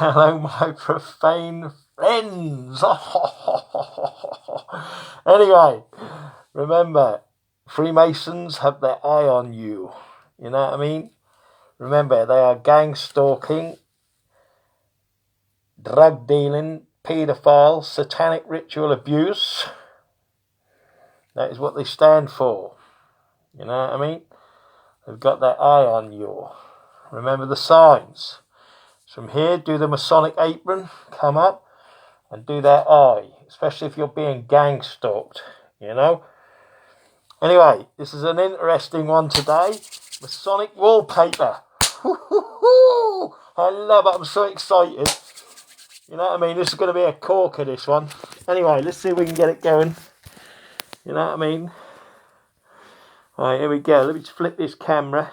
Hello, my profane friends. Anyway, remember, Freemasons have their eye on you. You know what I mean? Remember, they are gang stalking, drug dealing, paedophile, satanic ritual abuse. That is what they stand for. You know what I mean? They've got their eye on you. Remember the signs. From here, do the Masonic apron, come up, and do their eye, especially if you're being gang stalked, you know. Anyway, this is an interesting one today. Masonic wallpaper. I love it. I'm so excited. You know what I mean? This is going to be a corker, this one. Anyway, let's see if we can get it going. You know what I mean? Alright, here we go. Let me just flip this camera.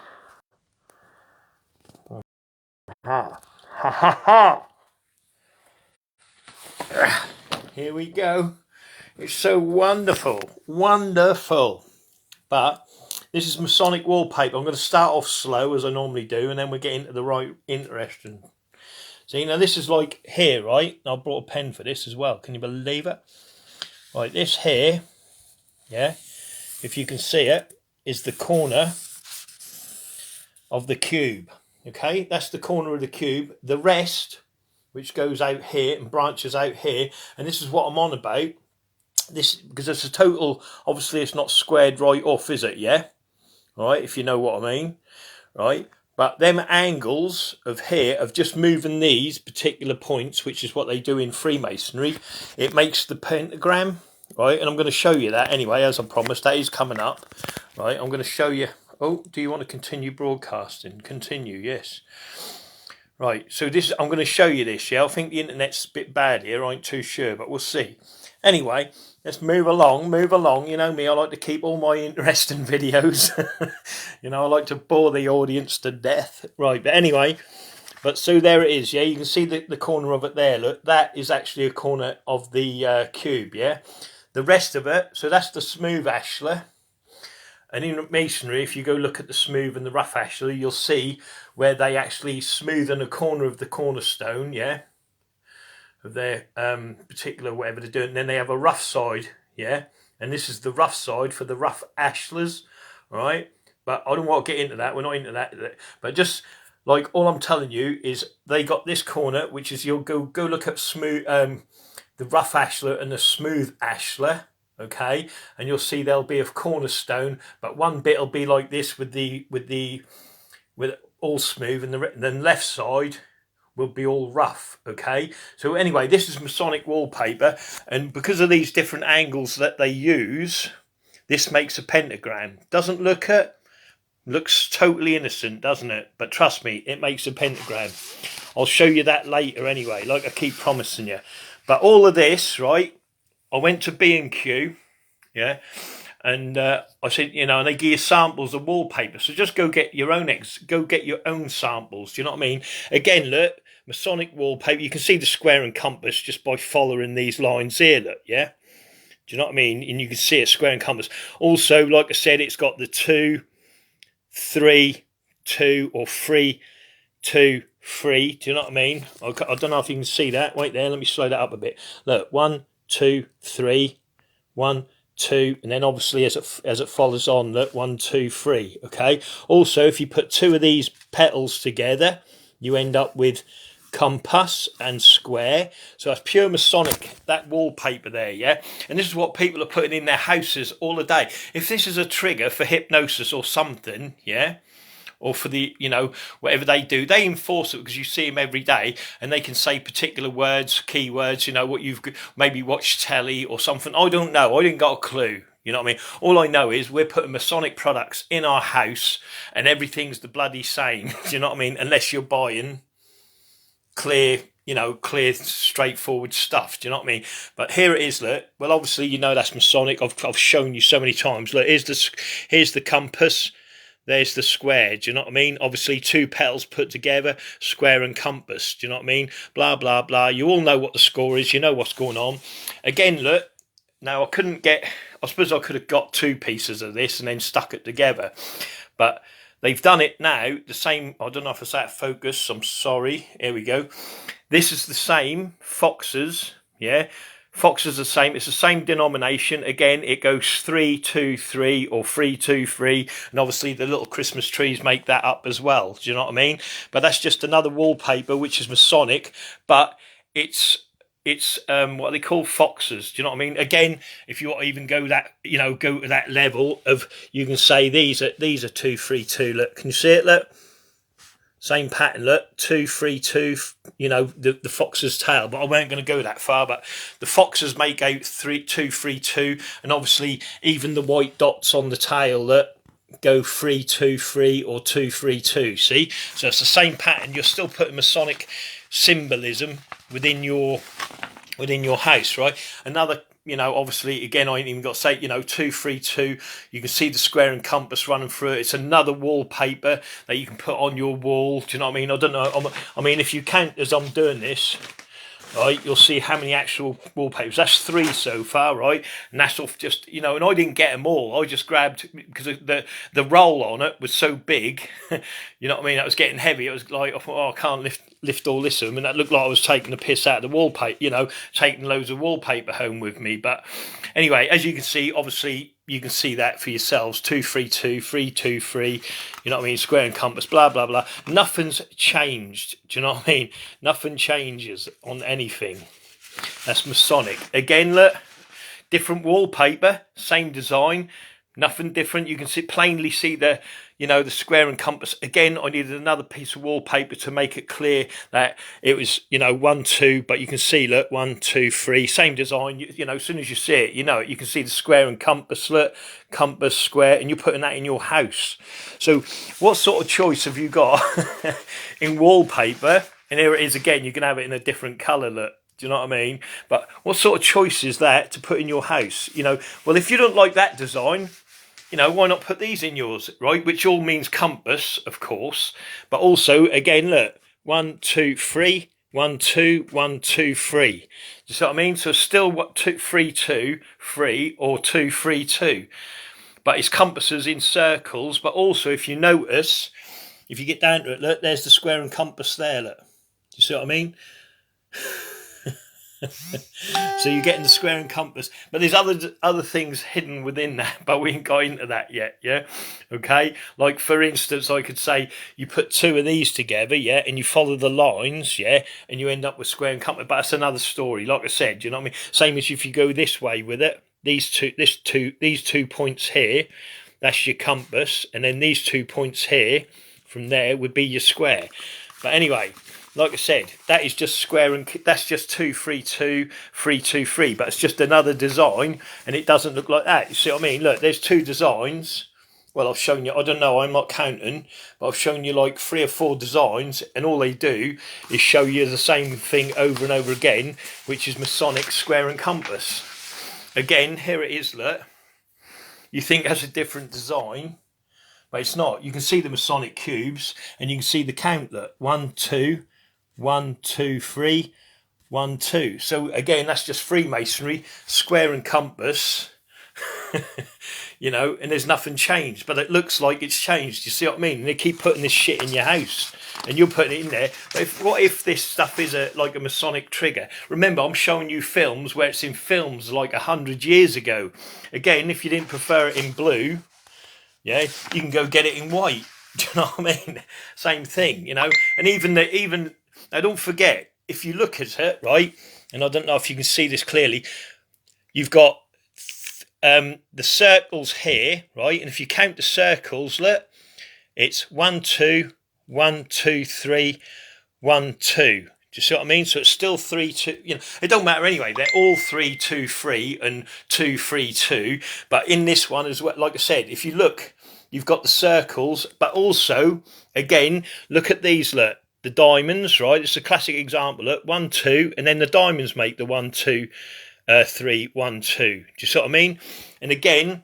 Ha ha ha! Here we go. It's so wonderful. Wonderful. But this is Masonic wallpaper. I'm going to start off slow as I normally do, and then we'll get into the right interesting. See, now this is like here, right? I brought a pen for this as well. Can you believe it? Right, this here, yeah, if you can see it, is the corner of the cube. Okay, that's the corner of the cube. The rest, which goes out here and branches out here, and this is what I'm on about. This, because it's a total, obviously it's not squared right off, is it? Yeah, right, if you know what I mean, right? But them angles of here, of just moving these particular points, which is what they do in Freemasonry, it makes the pentagram, right? And I'm going to show you that anyway, as I promised. That is coming up, right? I'm going to show you. Oh, do you want to continue broadcasting? Continue, yes. Right, so this, I'm going to show you this, yeah? I think the internet's a bit bad here, I ain't too sure, but we'll see. Anyway, let's move along. You know me, I like to keep all my interesting videos. You know, I like to bore the audience to death. Right, but anyway, but so there it is, yeah? You can see the corner of it there, look. That is actually a corner of the cube, yeah? The rest of it, so that's the smooth ashlar. And in masonry, if you go look at the smooth and the rough ashlar, you'll see where they actually smoothen a corner of the cornerstone, yeah, of their particular whatever they're doing. And then they have a rough side, yeah, and this is the rough side for the rough ashlars, right? But I don't want to get into that. We're not into that. But just like all I'm telling you is they got this corner, which is you'll go look at smooth the rough ashlar and the smooth ashlar. Okay, and you'll see there'll be a cornerstone, but one bit will be like this with all smooth, and then left side will be all rough. Okay, so anyway, this is Masonic wallpaper, and because of these different angles that they use, this makes a pentagram. Doesn't looks totally innocent, doesn't it? But trust me, it makes a pentagram. I'll show you that later anyway, like I keep promising you. But all of this, right? I went to B&Q, yeah, and I said, you know, and they give you samples of wallpaper. So just go get your own samples. Do you know what I mean? Again, look, Masonic wallpaper. You can see the square and compass just by following these lines here. Look, yeah. Do you know what I mean? And you can see a square and compass. Also, like I said, it's got the 2, 3, 2, or 3, 2, 3. Do you know what I mean? I don't know if you can see that. Wait there. Let me slow that up a bit. Look, 1, 2, 3, 1, 2, and then obviously as it follows on, look, 1, 2, 3. Okay. Also, if you put 2 of these petals together, you end up with compass and square. So that's pure Masonic, that wallpaper there, yeah. And this is what people are putting in their houses all the day. If this is a trigger for hypnosis or something, yeah, or for the, you know, whatever they do, they enforce it because you see them every day, and they can say particular words, keywords, you know, what you've maybe watched telly or something. I don't know. I didn't got a clue. You know what I mean? All I know is we're putting Masonic products in our house and everything's the bloody same. Do you know what I mean? Unless you're buying clear, you know, clear, straightforward stuff. Do you know what I mean? But here it is, look. Well, obviously, you know that's Masonic. I've shown you so many times. Look, here's the compass. There's the square, do you know what I mean? Obviously, 2 petals put together, square and compass, do you know what I mean? Blah, blah, blah. You all know what the score is. You know what's going on. Again, look. Now, I suppose I could have got 2 pieces of this and then stuck it together. But they've done it now, the same, I don't know if it's out of focus, I'm sorry, here we go. This is the same, Foxes, yeah, Foxes are the same, it's the same denomination, again, it goes 323 or 323, and obviously the little Christmas trees make that up as well, do you know what I mean? But that's just another wallpaper, which is Masonic, but it's what they call Foxes, do you know what I mean? Again, if you want to even go that, go to that level of, you can say these are 232, look, can you see it, look? Same pattern, look, 232, the fox's tail, but I weren't going to go that far, but the foxes make out 232, and obviously even the white dots on the tail, look, go 323 or 232, see? So it's the same pattern, you're still putting Masonic symbolism within your house, right? Another, obviously, again, I ain't even got to say, 232, you can see the square and compass running through it. It's another wallpaper that you can put on your wall. Do you know what I mean? I don't know. I mean, if you count as I'm doing this, right, you'll see how many actual wallpapers. That's 3 so far, right? And that's off just, and I didn't get them all. I just grabbed, because the roll on it was so big, you know what I mean? That was getting heavy. It was like, I thought, I can't lift all this of them. And that looked like I was taking the piss out of the wallpaper, taking loads of wallpaper home with me. But anyway, as you can see, obviously, you can see that for yourselves, 232, 323, you know what I mean, square and compass, blah, blah, blah. Nothing's changed, do you know what I mean? Nothing changes on anything. That's Masonic. Again, look, different wallpaper, same design, nothing different. You can plainly see the square and compass. Again, I needed another piece of wallpaper to make it clear that it was, 1, 2, but you can see, look, 1, 2, 3, same design. As soon as you see it, you can see the square and compass, look, compass, square, and you're putting that in your house. So what sort of choice have you got in wallpaper? And here it is again, you can have it in a different colour, look. Do you know what I mean? But what sort of choice is that to put in your house? Well, if you don't like that design, why not put these in yours, right? Which all means compass, of course. But also, again, look, 1, 2, 3, 1, 2, 1, 2, 3. Do you see what I mean? So still what 2, 3, 2, 3 or 2, 3, 2. But it's compasses in circles. But also, if you notice, if you get down to it, look, there's the square and compass there, look. Do you see what I mean? So you're getting the square and compass, but there's other things hidden within that, but we ain't got into that yet. Yeah, okay, like for instance, I could say you put 2 of these together, yeah, and you follow the lines, yeah, and you end up with square and compass, but that's another story. Like I said, you know what I mean? Same as if you go this way with it, these two points here, that's your compass, and then these 2 points here from there would be your square. But anyway, like I said, that is just square, and that's just 232, 323, but it's just another design, and it doesn't look like that. You see what I mean? Look, there's 2 designs. Well, I've shown you, I don't know, I'm not counting, but I've shown you like 3 or 4 designs, and all they do is show you the same thing over and over again, which is Masonic square and compass. Again, here it is, look. You think that's a different design, but it's not. You can see the Masonic cubes, and you can see the count, look. 1, 2, 1, 2, 3, 1, 2. So again, that's just Freemasonry, square and compass, and there's nothing changed, but it looks like it's changed. You see what I mean? And they keep putting this shit in your house, and you're putting it in there. But what if this stuff is like a Masonic trigger? Remember, I'm showing you films where it's in films like 100 years ago. Again, if you didn't prefer it in blue, yeah, you can go get it in white. Do you know what I mean? Same thing, and even now, don't forget, if you look at it, right, and I don't know if you can see this clearly, you've got the circles here, right, and if you count the circles, look, it's 1, 2, 1, 2, 3, 1, 2. Do you see what I mean? So it's still 3, 2, it don't matter anyway, they're all 3, 2, 3 and 2, 3, 2, but in this one as well, like I said, if you look, you've got the circles, but also, again, look at these, look. The diamonds, right? It's a classic example. Look, 1, 2, and then the diamonds make the 1, 2, 3, 1, 2. Do you see what I mean? And again,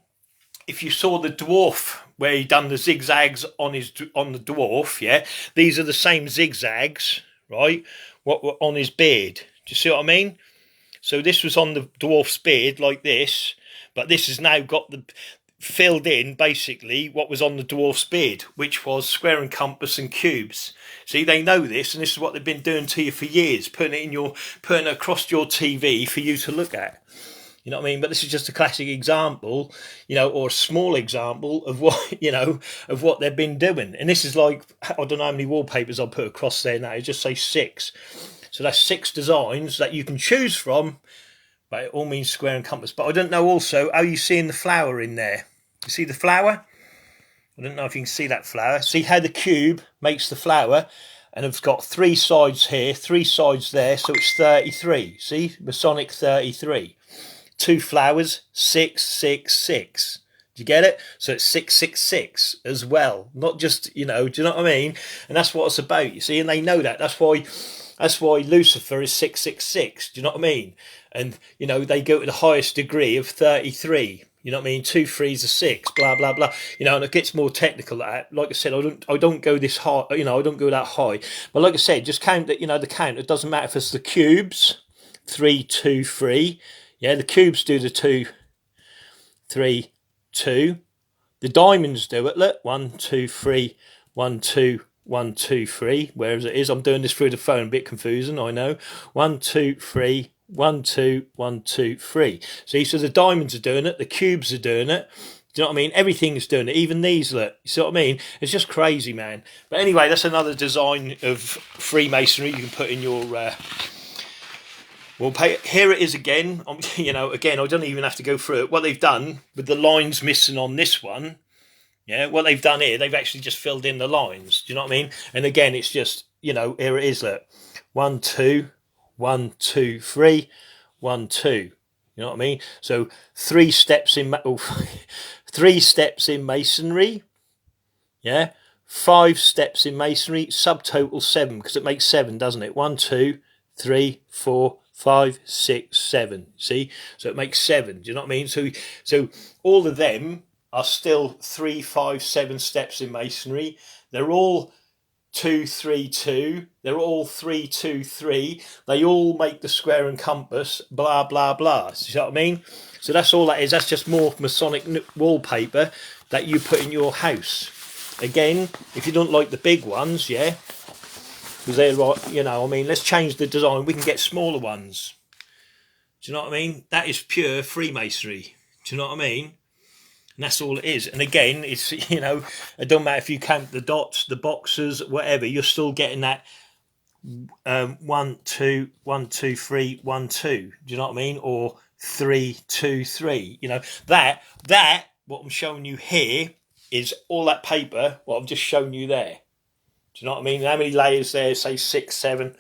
if you saw the dwarf where he done the zigzags on the dwarf, yeah, these are the same zigzags, right? What were on his beard? Do you see what I mean? So this was on the dwarf's beard like this, but this has now got filled in basically what was on the dwarf's beard, which was square and compass and cubes. See, they know this, and this is what they've been doing to you for years, putting it across your TV for you to look at. You know what I mean? But this is just a classic example, or a small example of what, of what they've been doing. And this is like, I don't know how many wallpapers I'll put across there now. Just say 6. So that's 6 designs that you can choose from, but it all means square and compass. But I don't know also how you seeing the flower in there. You see the flower? I don't know if you can see that flower. See how the cube makes the flower? And it's got 3 sides here, 3 sides there, so it's 33. See? Masonic 33. 2 flowers, 6, 6, 6. Do you get it? So it's 666 as well. Not just, do you know what I mean? And that's what it's about, you see, and they know that. That's why Lucifer is 666. Do you know what I mean? And, they go to the highest degree of 33. You know what I mean? 2 3s are 6, blah, blah, blah. And it gets more technical. Like I said, I don't go this high, I don't go that high. But like I said, just count that, the count. It doesn't matter if it's the cubes, 3, 2, 3. Yeah, the cubes do the 2, 3, 2. The diamonds do it. Look, 1, 2, 3, 1, 2, 1, 2, 3. Whereas it is, I'm doing this through the phone, a bit confusing, I know. 1, 2, 3, 1, 2, 1, 2, 3. See, so the diamonds are doing it, the cubes are doing it. Do you know what I mean? Everything's doing it, even these, look. You see what I mean? It's just crazy, man. But anyway, that's another design of Freemasonry you can put in your wallpaper. Here it is again. Again, I don't even have to go through it. What they've done with the lines missing on this one, what they've done here, they've actually just filled in the lines. Do you know what I mean? And again, it's just, here it is, look. 1, 2, 1, 2, 3, 1, 2. You know what I mean? So 3 steps in 3 steps in masonry. Yeah. 5 steps in masonry. Subtotal 7, because it makes 7, doesn't it? 1, 2, 3, 4, 5, 6, 7. See? So it makes 7. Do you know what I mean? So all of them are still 3, 5, 7 steps in masonry. They're all 2, 3, 2. They're all 3, 2, 3. They all make the square and compass, blah, blah, blah. You know what I mean? So that's all that is. That's just more Masonic wallpaper that you put in your house. Again, if you don't like the big ones, because they're right, let's change the design. We can get smaller ones. Do you know what I mean? That is pure Freemasonry. Do you know what I mean? And that's all it is. And again, it's, it don't matter if you count the dots, the boxes, whatever, you're still getting that 1, 2, 1, 2, 3, 1, 2. Do you know what I mean? Or 3, 2, 3. That, what I'm showing you here is all that paper, what I've just shown you there. Do you know what I mean? How many layers there? Say 6, 7.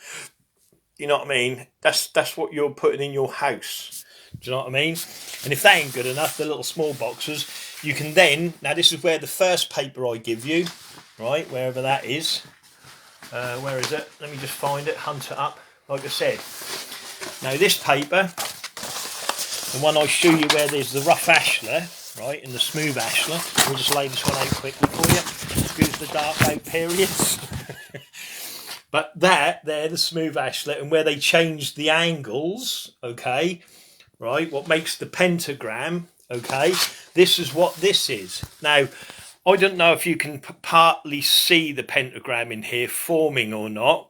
You know what I mean? That's what you're putting in your house. Do you know what I mean? And if that ain't good enough, the little small boxes, you can then, now this is where the first paper I give you, right, wherever that is. Where is it? Let me just find it, hunt it up. Like I said, now this paper, the one I show you where there's the rough ashlar, right, and the smooth ashlar. We'll just lay this one out quickly for you. Excuse the dark out periods. But they're the smooth ashlar, and where they changed the angles, okay, right, what makes the pentagram, okay, this is what this is. Now, I don't know if you can partly see the pentagram in here forming or not,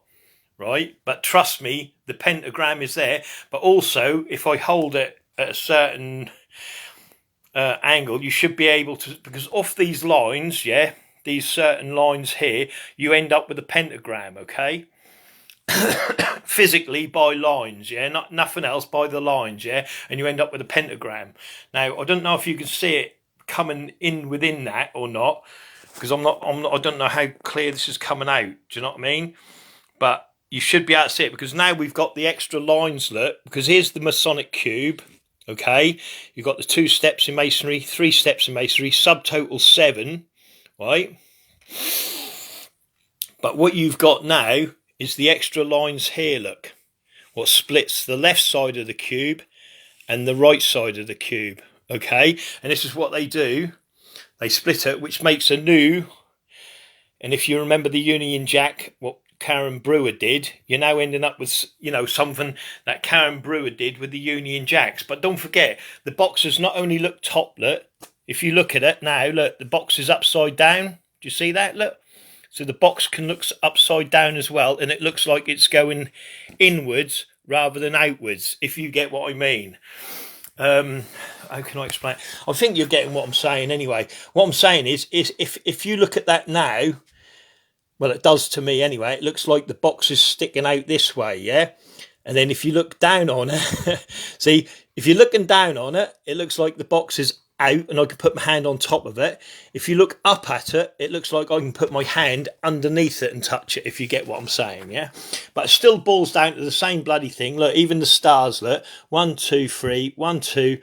right, but trust me, the pentagram is there. But also, if I hold it at a certain angle, you should be able to, because off these lines, these certain lines here, you end up with a pentagram, okay? Physically by lines, not nothing else, by the lines, and you end up with a pentagram. Now, I don't know if you can see it coming in within that or not, because I don't know how clear this is coming out. Do you know what I mean? But you should be able to see it, because now we've got the extra lines, look, because here's the Masonic cube. Okay, you've got the 2 steps in masonry, 3 steps in masonry, subtotal 7, right? But what you've got now is the extra lines here, look, what splits the left side of the cube and the right side of the cube, okay? And this is what they do. They split it, which makes a new, and if you remember the Union Jack, what Karen Brewer did, you're now ending up with, something that Karen Brewer did with the Union Jacks. But don't forget, the boxes not only look toplet, if you look at it now, look, the box is upside down. Do you see that? Look. So the box can look upside down as well, and it looks like it's going inwards rather than outwards, if you get what I mean. How can I explain? I think you're getting what I'm saying anyway. What I'm saying is if you look at that now, well, it does to me anyway, it looks like the box is sticking out this way, yeah? And then if you look down on it, see, if you're looking down on it, it looks like the box is out and I can put my hand on top of it. If you look up at it, it looks like I can put my hand underneath it and touch it, if you get what I'm saying, yeah? But it still boils down to the same bloody thing. Look, even the stars, look, 1, 2, 3, 1, 2,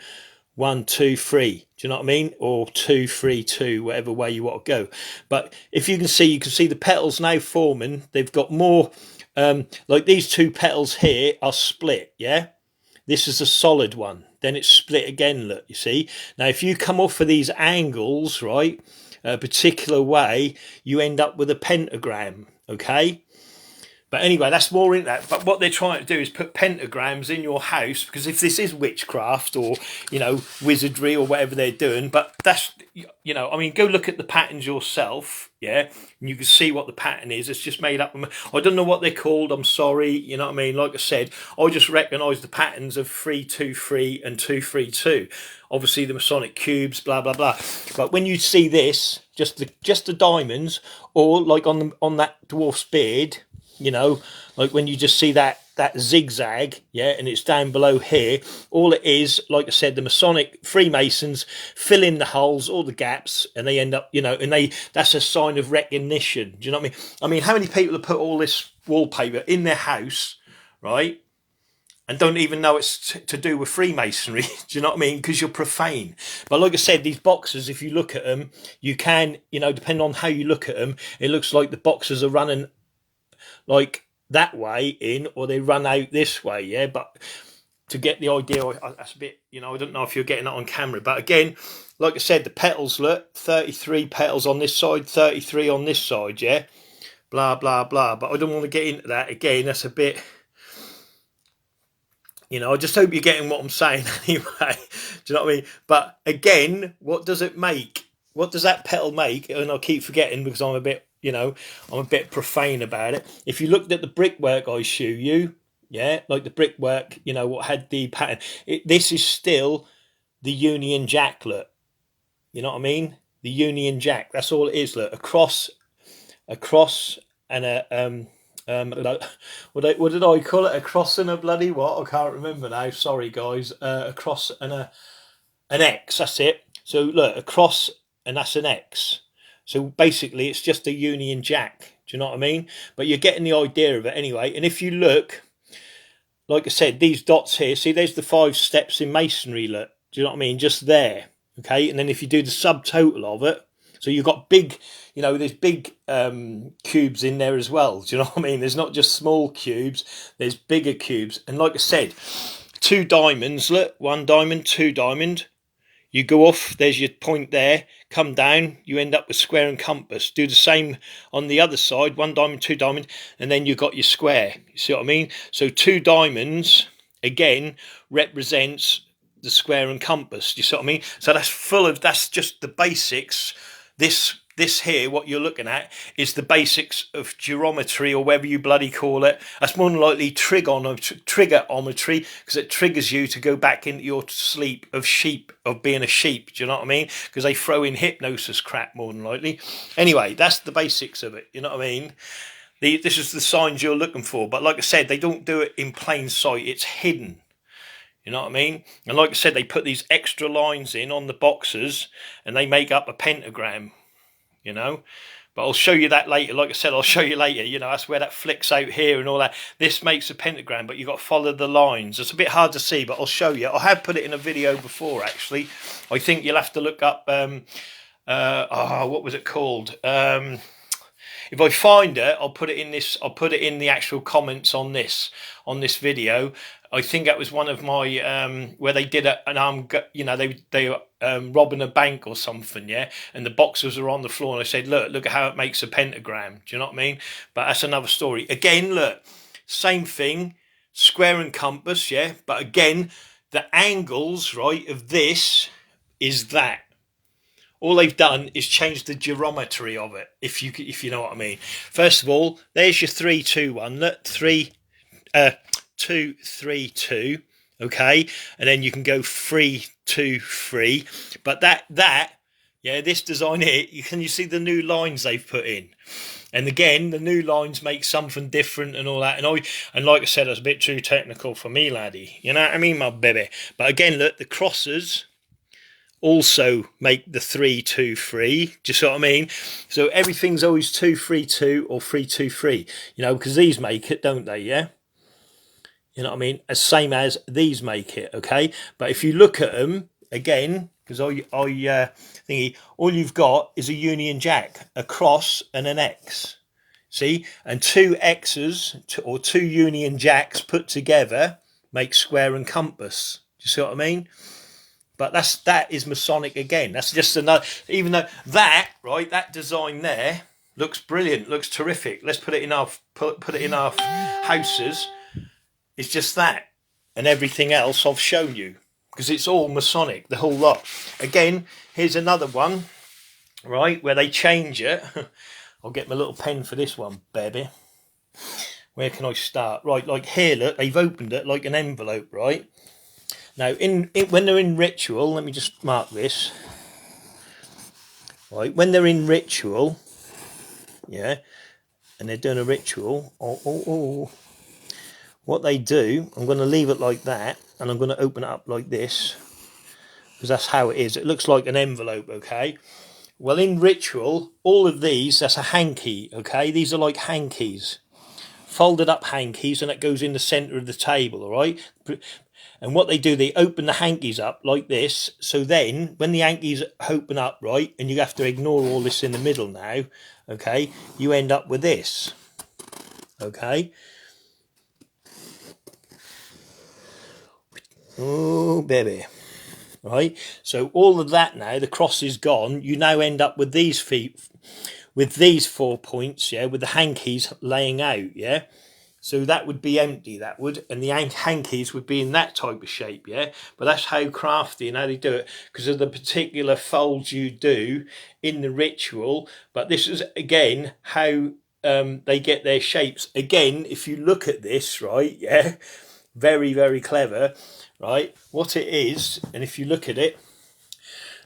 1, 2, 3. Do you know what I mean? Or 2, 3, 2, whatever way you want to go. But if you can see the petals now forming. They've got more, like these 2 petals here are split, yeah? This is a solid one. Then it's split again, look, you see. Now, if you come off of these angles, right, a particular way, you end up with a pentagram, okay? But anyway, that's more in that. But what they're trying to do is put pentagrams in your house, because if this is witchcraft or, you know, wizardry or whatever they're doing, but that's, you know, I mean, go look at the patterns yourself, yeah, and you can see what the pattern is. It's just made up. I don't know what they're called. I'm sorry, you know what I mean? Like I said, I just recognise the patterns of 3, 2, 3 and 2, 3, 2. Obviously, the Masonic cubes, blah blah blah. But when you see this, just the diamonds, or like on that dwarf's beard. You know, like when you just see that zigzag, yeah, and it's down below here, all it is, like I said, the Masonic Freemasons fill in the holes, all the gaps, and they end up, you know, and that's a sign of recognition. Do you know what I mean? I mean, how many people have put all this wallpaper in their house, right, and don't even know it's to do with Freemasonry? Do you know what I mean? Because you're profane. But like I said, these boxes, if you look at them, you can, you know, depending on how you look at them, it looks like the boxes are running like that way in, or they run out this way, yeah? But to get the idea, that's a bit, you know, I don't know if you're getting that on camera, but again, like I said, the petals, look, 33 petals on this side, 33 on this side, yeah? Blah blah blah. But I don't want to get into that again. That's a bit, you know, I just hope you're getting what I'm saying anyway. Do you know what I mean? But again, what does it make? What does that petal make? And I keep forgetting because I'm a bit, you know, I'm a bit profane about it. If you looked at the brickwork I show you, yeah, like the brickwork, you know, what had the pattern. This is still the Union Jack, look. You know what I mean? The Union Jack. That's all it is, look. A cross, and a what did I call it? A cross and a bloody what? I can't remember now. Sorry, guys. A cross and an X. That's it. So look, a cross, and that's an X. So basically, it's just a Union Jack. Do you know what I mean? But you're getting the idea of it anyway. And if you look, like I said, these dots here, see, there's the 5 steps in Masonry, look. Do you know what I mean? Just there. Okay. And then if you do the subtotal of it, so you've got big, you know, there's big cubes in there as well. Do you know what I mean? There's not just small cubes, there's bigger cubes. And like I said, 2 diamonds, look, 1 diamond, 2 diamond. You go off, there's your point there, come down, you end up with square and compass. Do the same on the other side, 1 diamond, 2 diamond, and then you've got your square. You see what I mean? So 2 diamonds, again, represents the square and compass. Do you see what I mean? So that's just the basics. This here, what you're looking at, is the basics of geometry, or whatever you bloody call it. That's more than likely triggerometry, because it triggers you to go back into your sleep of being a sheep. Do you know what I mean? Because they throw in hypnosis crap more than likely. Anyway, that's the basics of it. You know what I mean? This is the signs you're looking for. But like I said, they don't do it in plain sight. It's hidden. You know what I mean? And like I said, they put these extra lines in on the boxes, and they make up a pentagram. You know, but I'll show you that later. Like I said, I'll show you later. You know, that's where that flicks out here and all that. This makes a pentagram, but you've got to follow the lines. It's a bit hard to see, but I'll show you. I have put it in a video before, actually. I think you'll have to look up, what was it called? If I find it, I'll put it in this. I'll put it in the actual comments on this video. I think that was one of my where they did an arm. You know, they were robbing a bank or something, yeah. And the boxes are on the floor, and I said, look at how it makes a pentagram. Do you know what I mean? But that's another story. Again, look, same thing, square and compass, yeah. But again, the angles, right, of this is that. all they've done is change the geometry of it, if you know what I mean. First of all, there's your 3-2-1. Look, 2-3-2. Okay, and then you can go 3-2-3. But this design here, you see the new lines they've put in. And again, the new lines make something different and all that. And like I said, it's a bit too technical for me, laddie. You know what I mean, my baby? But again, look, the crosses also make the 3-2-3. Do you see what I mean? So everything's always 2-3-2 or 3-2-3. You know, because these make it, don't they? Yeah. You know what I mean? As same as these make it. Okay. But if you look at them again, because thingy, all you've got is a Union Jack, a cross, and an X. See, and two X's or two Union Jacks put together make square and compass. Do you see what I mean? But that is Masonic again. That's just another. Even though that design there looks brilliant, looks terrific. Let's put it in our houses. It's just that, and everything else I've shown you. Because it's all Masonic, the whole lot. Again, here's another one, right, where they change it. I'll get my little pen for this one, baby. Where can I start? Right, like here, look, they've opened it like an envelope, right? Now, when they're in ritual, let me just mark this. Right, when they're in ritual, yeah, and they're doing a ritual, what they do, I'm going to leave it like that, and I'm going to open it up like this, because that's how it is. It looks like an envelope, okay? Well, in ritual, all of these, that's a hanky, okay? These are like hankies, folded up hankies, and it goes in the centre of the table, all right? And what they do, they open the hankies up like this, so then, when the hankies open up, right, and you have to ignore all this in the middle now, okay, you end up with this, okay? Oh, baby. Right, so all of that now, the cross is gone. You now end up with these feet, with these 4 points, yeah, with the hankies laying out, yeah. So that would be empty, that would, and the hankies would be in that type of shape, yeah. But that's how crafty and how they do it, because of the particular folds you do in the ritual. But this is, again, how they get their shapes. Again, if you look at this, right, yeah, very, very clever. Right, what it is, and if you look at it,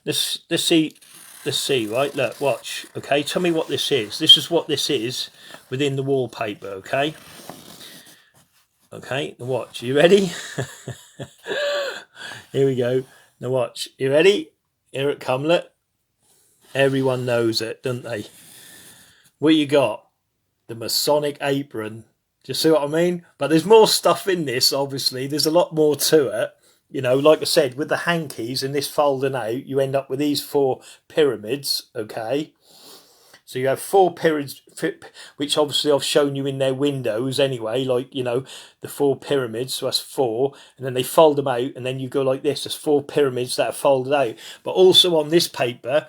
let's see, right, look, watch, okay, tell me what this is. This is what this is within the wallpaper, okay? Okay, now watch, you ready? Here we go, now watch, you ready? Here it comes, look. Everyone knows it, don't they? What you got? The Masonic apron. Do you see what I mean? But there's more stuff in this, obviously. There's a lot more to it. You know, like I said, with the hankies and this folding out, you end up with these 4 pyramids, okay? So you have 4 pyramids, which obviously I've shown you in their windows anyway, like, you know, the 4 pyramids, so that's 4. And then they fold them out, and then you go like this. There's 4 pyramids that are folded out. But also on this paper,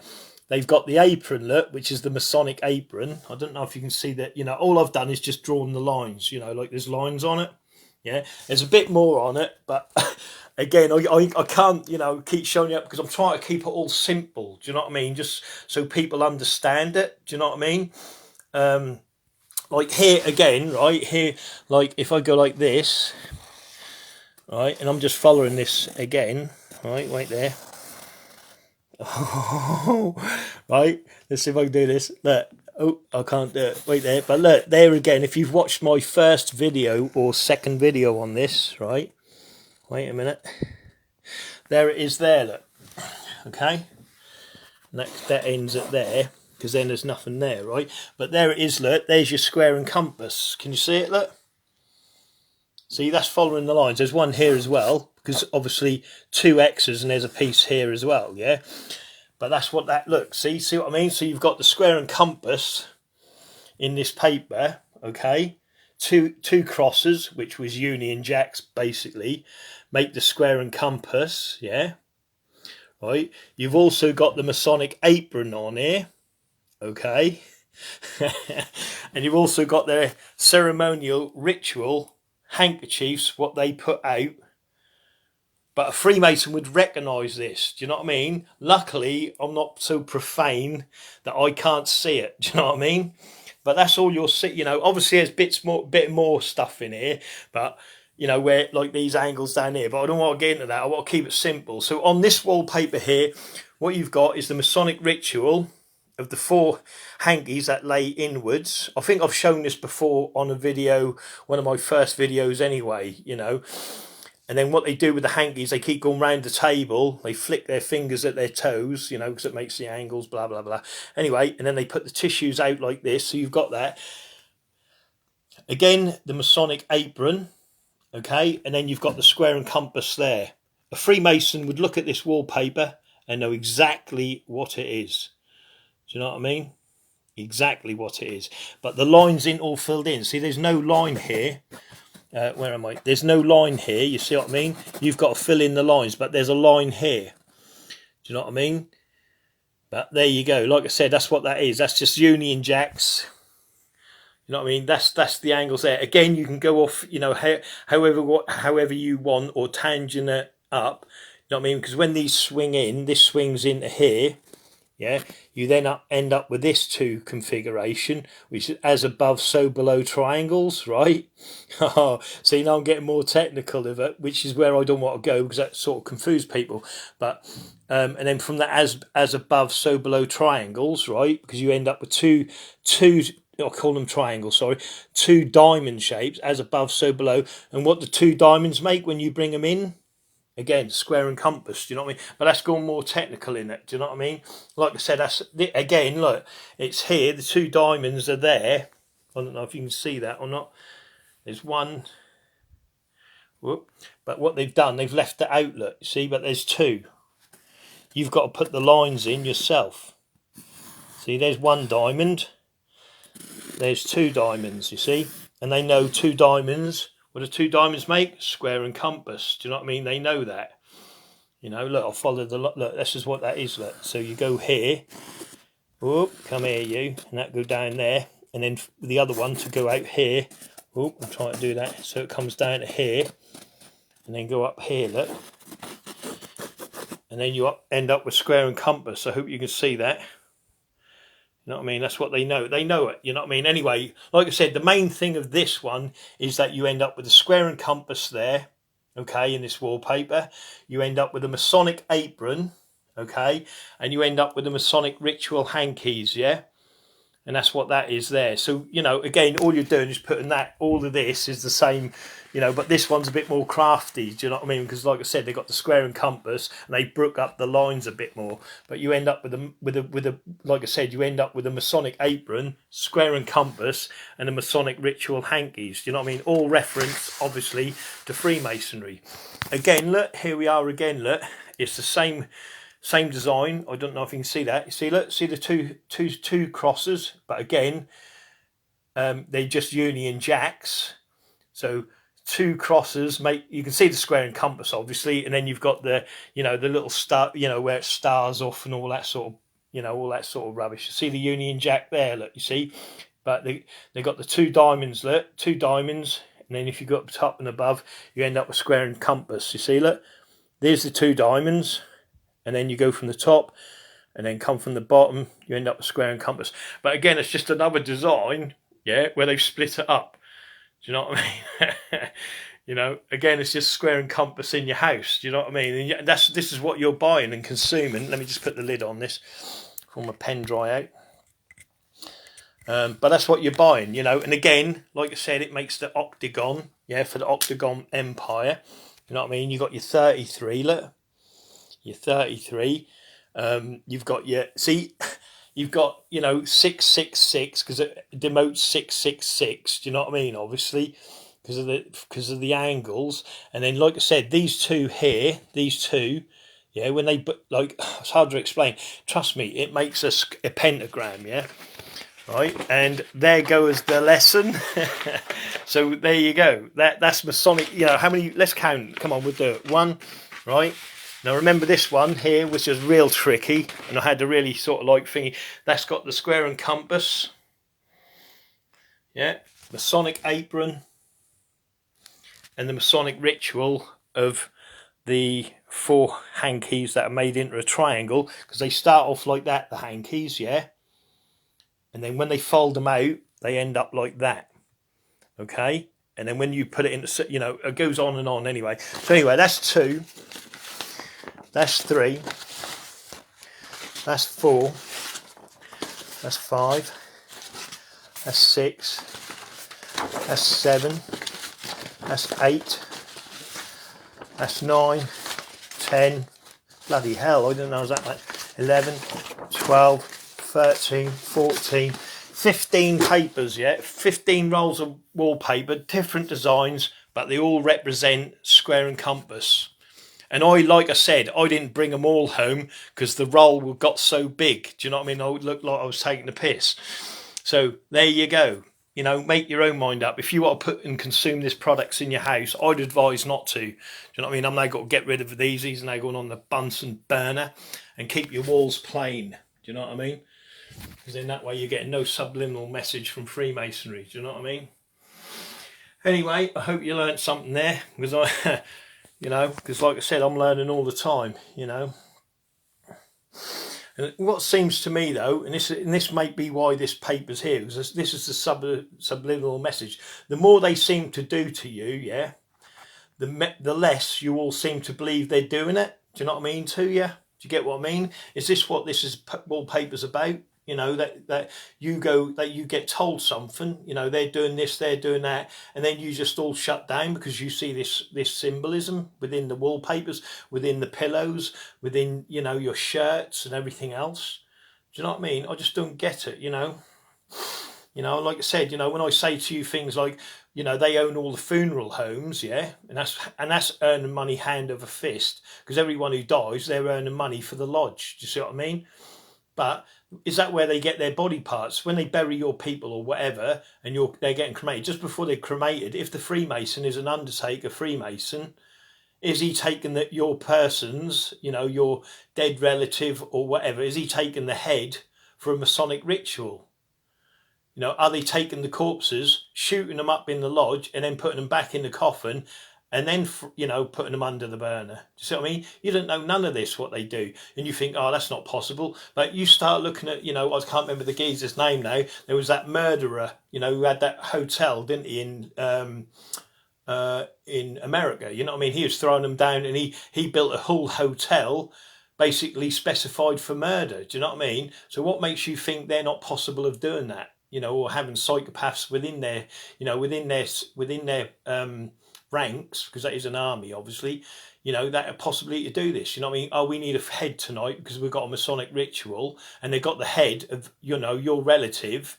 they've got the apron, look, which is the Masonic apron. I don't know if you can see that. You know, all I've done is just drawn the lines, you know, like there's lines on it. Yeah, there's a bit more on it, but again, I can't, you know, keep showing you up because I'm trying to keep it all simple. Do you know what I mean? Just so people understand it. Do you know what I mean? Like here again, right here, like if I go like this, right, and I'm just following this again, right, wait there. Oh, right, let's see if I can do this. Look, oh, I can't do it. Wait there, but look, there again, if you've watched my first video or second video on this, right, wait a minute, there it is there, look, okay, and that ends it there, because then there's nothing there, right, but there it is, look, there's your square and compass. Can you see it, look? See, that's following the lines. There's one here as well, because obviously 2 X's and there's a piece here as well, yeah? But that's what that looks. See what I mean? So you've got the square and compass in this paper, okay? Two crosses, which was Union Jacks, basically, make the square and compass, yeah? Right? You've also got the Masonic apron on here, okay? And you've also got their ceremonial ritual handkerchiefs, what they put out But a Freemason would recognise this. Do you know what I mean? Luckily, I'm not so profane that I can't see it. Do you know what I mean? But that's all you'll see. You know, obviously there's bit more stuff in here, but you know, where like these angles down here. But I don't want to get into that. I want to keep it simple. So on this wallpaper here, what you've got is the Masonic ritual of the 4 hankies that lay inwards. I think I've shown this before on a video, one of my first videos anyway, you know. And then what they do with the hankies, they keep going round the table. They flick their fingers at their toes, you know, because it makes the angles, blah, blah, blah. Anyway, and then they put the tissues out like this. So you've got that. Again, the Masonic apron, okay? And then you've got the square and compass there. A Freemason would look at this wallpaper and know exactly what it is. Do you know what I mean? Exactly what it is. But the lines ain't all filled in. See, there's no line here. Where am I? There's no line here. You see what I mean? You've got to fill in the lines, but there's a line here. Do you know what I mean? But there you go. Like I said, that's what that is. That's just Union Jacks. You know what I mean? That's the angles there. Again, you can go off, you know, however you want, or tangent it up. You know what I mean? Because when these swing in, this swings into here. Yeah, you then end up with this 2 configuration, which is as above, so below triangles, right? See, now I'm getting more technical of it, which is where I don't want to go because that sort of confuses people. But and then from that as above, so below triangles, right? Because you end up with two. I'll call them triangles. Sorry, 2 diamond shapes, as above, so below. And what do 2 diamonds make when you bring them in? Again, square and compass, do you know what I mean? But that's going more technical in it, do you know what I mean? Like I said, that's again, look, it's here, the 2 diamonds are there. I don't know if you can see that or not. There's one. Whoop. But what they've done, they've left the outlet, see, but there's 2. You've got to put the lines in yourself. See, there's 1 diamond. There's 2 diamonds, you see? And they know 2 diamonds. What do 2 diamonds make? Square and compass. Do you know what I mean? They know that. You know, look, I'll follow the... Look, this is what that is, look. So you go here. Whoop, come here, you. And that go down there. And then the other one to go out here. Whoop, I'm trying to do that. So it comes down to here. And then go up here, look. And then you end up with square and compass. I hope you can see that. You know what I mean? That's what they know. They know it. You know what I mean? Anyway, like I said, the main thing of this one is that you end up with a square and compass there, okay, in this wallpaper. You end up with a Masonic apron, okay, and you end up with the Masonic ritual hankies, yeah? And that's what that is there. So, you know, again, all you're doing is putting that, all of this is the same, you know, but this one's a bit more crafty, do you know what I mean? Because like I said, they've got the square and compass and they brook up the lines a bit more. But you end up with a like I said, you end up with a Masonic apron, square and compass, and a Masonic ritual hankies. Do you know what I mean? All reference, obviously, to Freemasonry. Again, look, here we are again, look. It's the same design. I don't know if you can see that. You see, look, see the two crosses, but again, they're just Union Jacks. So 2 crosses make, you can see the square and compass, obviously, and then you've got the, you know, the little star, you know, where it stars off and all that sort of, you know, all that sort of rubbish. You see the Union Jack there, look, you see, but they got the 2 diamonds, look, 2 diamonds, and then if you go up top and above, you end up with square and compass. You see, look, there's the 2 diamonds. And then you go from the top and then come from the bottom, you end up with square and compass. But again, it's just another design, yeah, where they've split it up. Do you know what I mean? You know, again, it's just square and compass in your house. Do you know what I mean? And this is what you're buying and consuming. Let me just put the lid on this before my pen dry out. But that's what you're buying, you know. And again, like I said, it makes the octagon, yeah, for the Octagon Empire. You know what I mean? You got your 33, look. Your 33, you've got your, see, you've got, you know, 666 because it denotes 666. Do you know what I mean? Obviously, because of the angles. And then, like I said, these 2 here, these 2, yeah, when they, like, it's hard to explain. Trust me, it makes a pentagram, yeah, right. And there goes the lesson. So there you go. That's Masonic. You know, how many? Let's count. Come on, we'll do it. 1, right. Now remember this one here, which is real tricky, and I had to really sort of like thingy. That's got the square and compass, yeah, Masonic apron, and the Masonic ritual of the 4 hankies that are made into a triangle, because they start off like that, the hankies, yeah, and then when they fold them out they end up like that, okay, and then when you put it into, you know, it goes on and on anyway. So anyway, that's 2, that's 3, that's 4, that's 5, that's 6, that's 7, that's 8, that's 9, 10, bloody hell, I didn't know it was that much, 11, 12, 13, 14, 15 papers, yeah, 15 rolls of wallpaper, different designs, but they all represent square and compass. And I, like I said, I didn't bring them all home because the roll got so big. Do you know what I mean? I would look like I was taking the piss. So there you go. You know, make your own mind up. If you want to put and consume this products in your house, I'd advise not to. Do you know what I mean? I'm now got to get rid of these. These are now going on the Bunsen burner, and keep your walls plain. Do you know what I mean? Because in that way you're getting no subliminal message from Freemasonry. Do you know what I mean? Anyway, I hope you learned something there, because I, you know, because like I said, I'm learning all the time. You know. And what seems to me though, and this may be why this paper's here, because this is the subliminal message. The more they seem to do to you, yeah, the less you all seem to believe they're doing it. Do you know what I mean to you? Do you get what I mean? Is this what this is wallpaper's about? You know, that you get told something, you know, they're doing this, they're doing that, and then you just all shut down because you see this symbolism within the wallpapers, within the pillows, within, you know, your shirts and everything else. Do you know what I mean? I just don't get it, you know. You know, like I said, you know, when I say to you things like, you know, they own all the funeral homes, yeah, and that's earning money hand over fist, because everyone who dies, they're earning money for the lodge. Do you see what I mean? But is that where they get their body parts? When they bury your people or whatever, and they're getting cremated, just before they're cremated, if the Freemason is an undertaker Freemason, is he taking your person's, you know, your dead relative or whatever, is he taking the head for a Masonic ritual? You know, are they taking the corpses, shooting them up in the lodge, and then putting them back in the coffin, and then, you know, putting them under the burner? Do you see what I mean? You don't know none of this, what they do. And you think, oh, that's not possible. But you start looking at, you know, I can't remember the geezer's name now. There was that murderer, you know, who had that hotel, didn't he, in America. You know what I mean? He was throwing them down, and he built a whole hotel basically specified for murder. Do you know what I mean? So what makes you think they're not possible of doing that? You know, or having psychopaths within their, you know, within their ranks, because that is an army, obviously, you know, that are possibly to do this. You know what I mean? Oh, we need a head tonight because we've got a Masonic ritual, and they've got the head of, you know, your relative.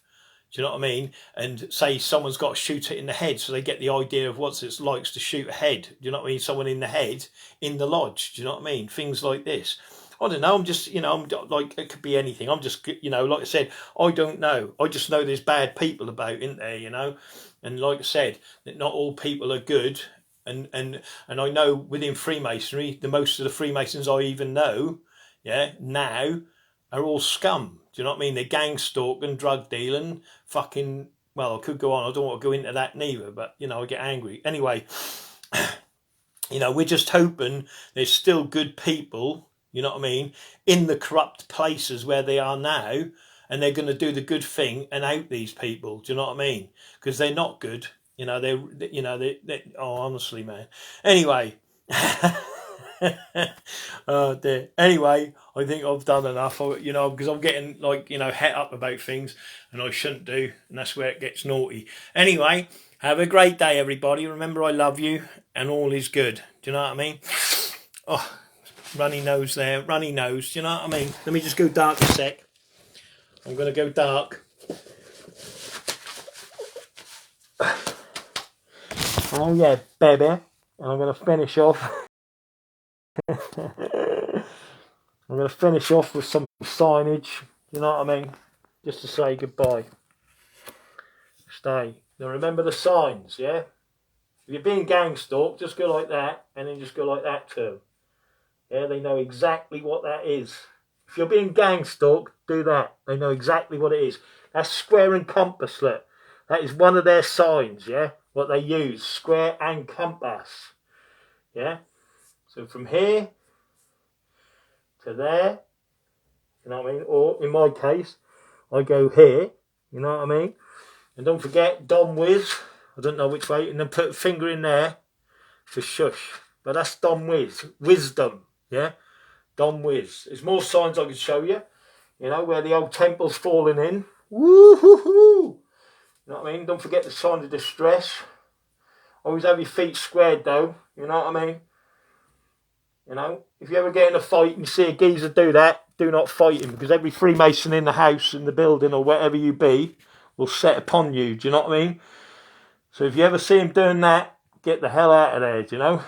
Do you know what I mean? And say someone's got to shoot it in the head, so they get the idea of what it's like to shoot a head. Do you know what I mean? Someone in the head in the lodge. Do you know what I mean? Things like this. I don't know. I'm just, you know, I'm like, it could be anything. I'm just, you know, like I said, I don't know. I just know there's bad people about, isn't there? You know, and like I said, that not all people are good. And I know within Freemasonry, the most of the Freemasons I even know, yeah, now are all scum. Do you know what I mean? They're gang stalking, drug dealing, fucking. Well, I could go on. I don't want to go into that neither, but you know, I get angry anyway. You know, we're just hoping there's still good people. You know what I mean? In the corrupt places where they are now, and they're going to do the good thing and out these people. Do you know what I mean? Because they're not good. You know, they oh, honestly, man. Anyway. Oh dear. Anyway, I think I've done enough. You know, because I'm getting, like, you know, het up about things, and I shouldn't do, and that's where it gets naughty. Anyway, have a great day, everybody. Remember, I love you, and all is good. Do you know what I mean? Oh, runny nose there, runny nose. Do you know what I mean? Let me just go dark a sec. I'm going to go dark. Oh yeah, baby. And I'm going to finish off. I'm going to finish off with some signage. You know what I mean? Just to say goodbye. Stay. Now remember the signs, yeah? If you're being gang stalked, just go like that, and then just go like that too. Yeah, they know exactly what that is. If you're being gang stalked, do that. They know exactly what it is. That's square and compass, look. That is one of their signs, yeah? What they use, square and compass. Yeah? So from here to there, you know what I mean? Or in my case, I go here, you know what I mean? And don't forget domWis, I don't know which way, and then put a finger in there for shush. But that's domWis, wisdom, yeah? domWis. There's more signs I could show you, you know, where the old temple's falling in. Woo-hoo-hoo! You know what I mean? Don't forget the sign of distress. Always have your feet squared though, you know what I mean? You know, if you ever get in a fight and you see a geezer do that, do not fight him, because every Freemason in the house, in the building, or wherever you be, will set upon you. Do you know what I mean? So if you ever see him doing that, get the hell out of there, do you know?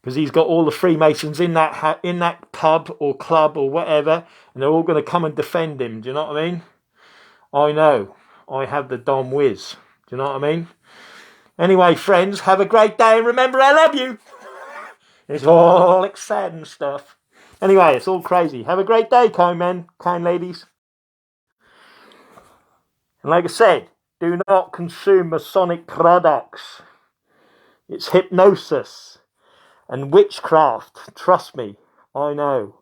Because he's got all the Freemasons in that pub or club or whatever, and they're all going to come and defend him. Do you know what I mean? I know. I have the domWis. Do you know what I mean? Anyway, friends, have a great day, and remember, I love you. It's all exciting stuff. Anyway, it's all crazy. Have a great day, kind men, kind ladies. And like I said, do not consume Masonic products. It's hypnosis and witchcraft. Trust me, I know.